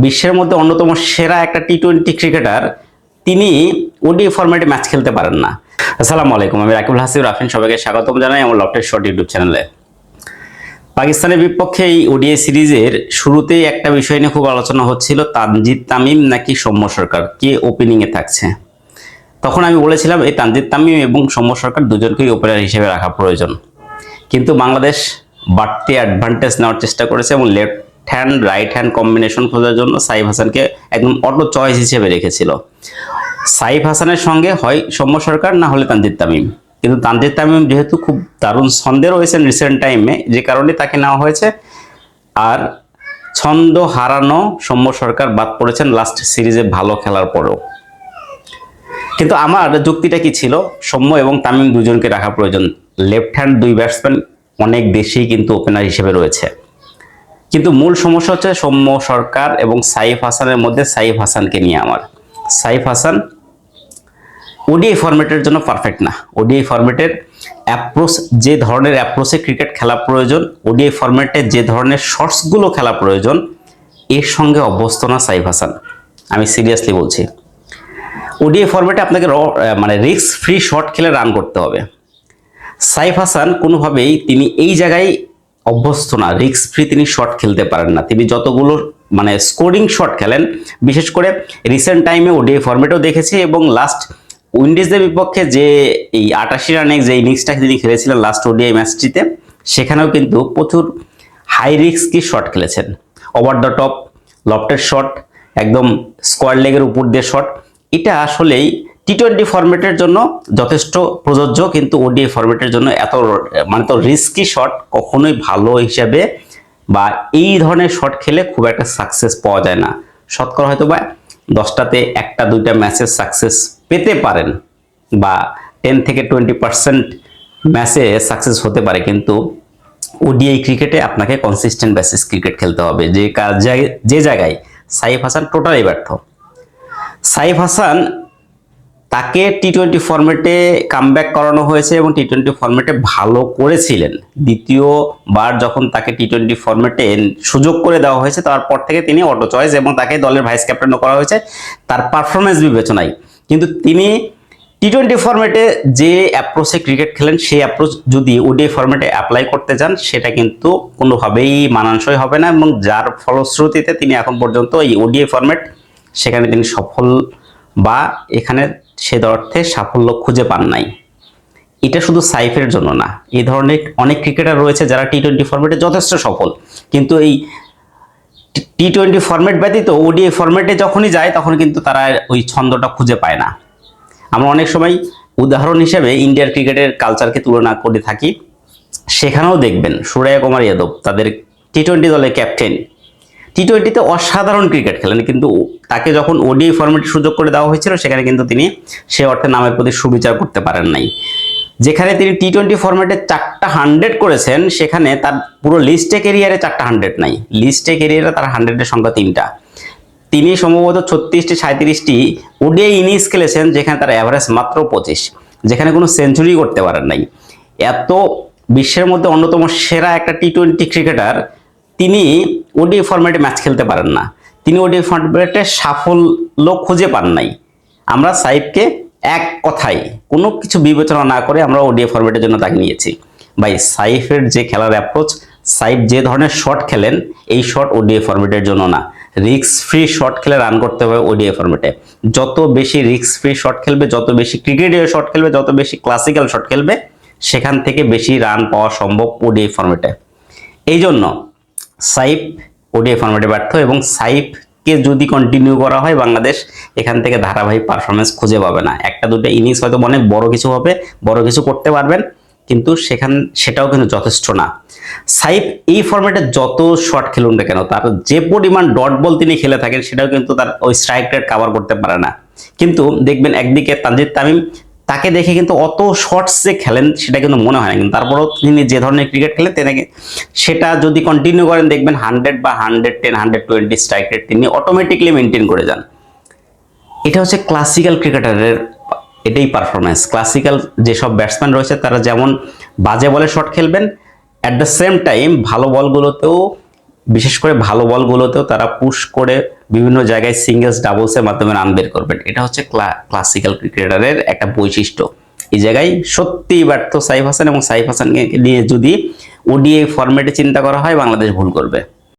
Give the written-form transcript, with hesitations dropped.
বিশ্বের মধ্যে অন্যতম সেরা একটা টি-20 ক্রিকেটার, তিনি ওডিআই ফরম্যাটে ম্যাচ খেলতে পারেন না। আসসালামু আলাইকুম, আমি রাকিবুল হাসিব রাফিন, সবাইকে স্বাগতম জানাই আমার লফটেড শট ইউটিউব চ্যানেলে। পাকিস্তানের বিপক্ষে এই ওডিআই সিরিজের শুরুতেই একটা বিষয় নিয়ে খুব আলোচনা হচ্ছিল, তানজিদ তামিম নাকি সৌম্য সরকার, কে ওপেনিং এ থাকছে। তখন আমি বলেছিলাম এই তানজিদ তামিম এবং সৌম্য সরকার দুজনকেই ওপেনার হিসেবে রাখা প্রয়োজন, কিন্তু বাংলাদেশ বাড়তি অ্যাডভান্টেজ নেওয়ার চেষ্টা করেছে এবং left hand right hand combination খোঁজার জন্য সাইফ হাসানকে একদম অটো চয়েস হিসেবে রেখেছিল। সাইফ হাসানের সঙ্গে হয় সৌম্য সরকার, না হলে তানজিদ তামিম। কিন্তু তানজিদ তামিম যেহেতু খুব দারুণ ছন্দে রয়েছেন রিসেন্ট টাইমে, যে কারণে তাকে নেওয়া হয়েছে। আর ছন্দ হারানো সৌম্য সরকার বাদ পড়েছেন লাস্ট সিরিজে ভালো খেলার পরেও। কিন্তু আমার যুক্তিটা কি ছিল, সৌম্য এবং তামিম দুজনকে রাখা প্রয়োজন। লেফট হ্যান্ড দুই ব্যাটসম্যান অনেক দেশেই কিন্তু ওপেনার হিসেবে রয়েছে, কিন্তু মূল সমস্যা হচ্ছে সৌম্য সরকার এবং সাইফ হাসানের মধ্যে সাইফ হাসানকে নিয়ে আমার। সাইফ হাসান ওডিআই ফরম্যাটের জন্য পারফেক্ট না। ওডিআই ফরম্যাটের অ্যাপ্রোচ, যে ধরনের অ্যাপ্রোচে ক্রিকেট খেলা প্রয়োজন, ওডিআই ফরম্যাটে যে ধরনের শটসগুলো খেলা প্রয়োজন, এর সঙ্গে অভ্যস্ত না সাইফ হাসান। আমি সিরিয়াসলি বলছি, ওডিআই ফরম্যাটে আপনাকে রিস্ক ফ্রি শট খেলে রান করতে হবে। সাইফ হাসান কোনোভাবেই তিনি এই জায়গায় অভ্যস্ত না, রিস্ক ফ্রি তিনি শট খেলতে পারেন না। তিনি যতগুলো স্কোরিং শট খেলেন, বিশেষ করে রিসেন্ট টাইমে ওডিআই ফরম্যাটেও দেখেছি এবং লাস্ট উইন্ডিজের বিপক্ষে যে এই 88 রানে যে ইনিংসটা তিনি খেলেছিলেন লাস্ট ওডিআই ম্যাচটিতে, সেখানেও কিন্তু প্রচুর হাই রিস্কি শট খেলেছেন। Over the top lofted shot, একদম স্কোয়ার লেগের উপর দিয়ে শট। এটা আসলেই টি-20 ফরম্যাটের জন্য যথেষ্ট প্রযোজ্য, কিন্তু ওডিআই ফরম্যাটের জন্য এত তো রিস্কি শট কখনোই ভালো হিসেবে বা এই ধরনের শট খেলে খুব একটা সাকসেস পাওয়া যায় না। শতকরা হয়তো বা 10টাতে 1-2টা ম্যাচে সাকসেস পেতে পারেন, বা 10 থেকে 20% ম্যাচে সাকসেস হতে পারে, কিন্তু ওডিআই ক্রিকেটে আপনাকে কনসিস্টেন্ট বেসিস ক্রিকেট খেলতে হবে, যে জায়গায় সাইফ হাসান টোটালি ব্যর্থ। সাইফ হাসান, তাকে টি-20 ফরম্যাটে কামব্যাক করানো হয়েছে এবং টি-20 ফরম্যাটে ভালো করেছিলেন। দ্বিতীয়বার যখন তাকে টি-20 ফরম্যাটে সুযোগ করে দেওয়া হয়েছে, তারপর থেকে তিনি অটো চয়েস এবং তাকে দলের ভাইস ক্যাপ্টেনও করা হয়েছে তার পারফরমেন্স বিবেচনায়। কিন্তু তিনি টি-20 ফরম্যাটে যে অ্যাপ্রোচে ক্রিকেট খেলেন, সেই অ্যাপ্রোচ যদি ওডিআই ফরম্যাটে অ্যাপ্লাই করতে যান, সেটা কিন্তু কোনোভাবেই মানানসই হবে না, এবং যার ফলশ্রুতিতে তিনি এখন পর্যন্ত এই ওডিআই ফরম্যাট সেখানে তিনি সফল বা এখানে সে অর্থে সাফল্য খুঁজে পান নাই। এটা শুধু সাইফের জন্য না, এই ধরনের অনেক ক্রিকেটার রয়েছে যারা টি-20 ফরম্যাটে যথেষ্ট সফল, কিন্তু এই টি-20 ফরম্যাট ব্যতীত ওডিআই ফরম্যাটে যখনই যায় তখন কিন্তু তারা ওই ছন্দটা খুঁজে পায় না। আমরা অনেক সময় উদাহরণ হিসেবে ইন্ডিয়ার ক্রিকেটের কালচারকে তুলনা করে থাকি। সেখানেও দেখবেন সূর্য কুমার যাদব, তাদের টি-20 দলের ক্যাপ্টেন, টি-20তে অসাধারণ ক্রিকেট খেলেন, কিন্তু তাকে যখন ওডিআই ফরম্যাটে সুযোগ করে দেওয়া হয়েছিল, সেখানে কিন্তু তিনি সে অর্থে নামের প্রতি সুবিচার করতে পারেন নাই। যেখানে তিনি টি-20 ফরম্যাটে 4টা 100 করেছেন, সেখানে তার পুরো লিস্টে ক্যারিয়ারে 4টা 100 নাই। লিস্টে ক্যারিয়ারে তার 100-এর সংখ্যা 3টা। তিনি সম্ভবত 36-37টি ওডিআই ইনিংস খেলেছেন, যেখানে তার অ্যাভারেজ মাত্র 25, যেখানে কোনো সেঞ্চুরি করতে পারেন নাই। এত বিশ্বের মধ্যে অন্যতম সেরা একটা টি-20 ক্রিকেটার, তিনি ওডিআই ফরম্যাটে ম্যাচ খেলতে পারেন না, তিনি ওডিআই ফরম্যাটে সাফল্য খুঁজে পান নাই। আমরা সাইফকে এক কথায় কোনো কিছু বিবেচনা না করে আমরা ওডিআই ফরম্যাটের জন্য তাকে নিয়েছি। ভাই, সাইফের যে খেলার অ্যাপ্রোচ, সাইফ যে ধরনের শট খেলেন, এই শট ওডিআই ফরম্যাটের জন্য না। রিস্ক ফ্রি শট খেলে রান করতে হবে ওডিআই ফরম্যাটে। যত বেশি রিস্ক ফ্রি শট খেলবে, যত বেশি ক্রিকেটীয় শট খেলবে, যত বেশি ক্লাসিক্যাল শট খেলবে, সেখান থেকে বেশি রান পাওয়া সম্ভব ওডিআই ফরম্যাটে। এই জন্য সাইফ ওডিআই ফরম্যাটে ব্যর্থ, এবং সাইফকে যদি কন্টিনিউ করা হয়, বাংলাদেশ এখান থেকে ধারাবাহিক পারফরমেন্স খুঁজে পাবে না। 1-2টা ইনিংস হয়তো অনেক বড় কিছু হবে, বড় কিছু করতে পারবেন, কিন্তু সেটাও কিন্তু যথেষ্ট না। সাইফ এই ফরম্যাটে যত শট খেলুন না কেন, তার যে পরিমাণ ডট বল তিনি খেলে থাকেন, সেটাও কিন্তু তার ওই স্ট্রাইক রেট কভার করতে পারে না। কিন্তু দেখবেন একদিকে তানজিদ তামিম, তাকে দেখে কিন্তু অত শর্টস যে খেলেন সেটা কিন্তু মনে হয় না, কিন্তু তারপরেও তিনি যে ধরনের ক্রিকেট খেলেন সেটা যদি কন্টিনিউ করেন, দেখবেন 100 বা 110, 120 স্ট্রাইক রেট তিনি অটোমেটিকলি মেনটেন করে যান। এটা হচ্ছে ক্লাসিক্যাল ক্রিকেটারের, এটাই পারফরমেন্স। ক্লাসিক্যাল যেসব ব্যাটসম্যান রয়েছে, তারা যেমন বাজে বলে শট খেলবেন, অ্যাট দ্য সেম টাইম ভালো বলগুলোতেও বিশেষ করে ভালো বলগুলোতেও তারা পুশ করে বিভিন্ন জায়গায় সিঙ্গেলস ডাবলসের মাধ্যমে রান বের করবেন। এটা হচ্ছে ক্লাসিক্যাল ক্রিকেটারের একটা বৈশিষ্ট্য। এই জায়গায় সত্যিই ব্যর্থ সাইফ হাসান, এবং সাইফ হাসানকে নিয়ে যদি ওডিআই ফরম্যাটে চিন্তা করা হয় বাংলাদেশ ভুল করবে।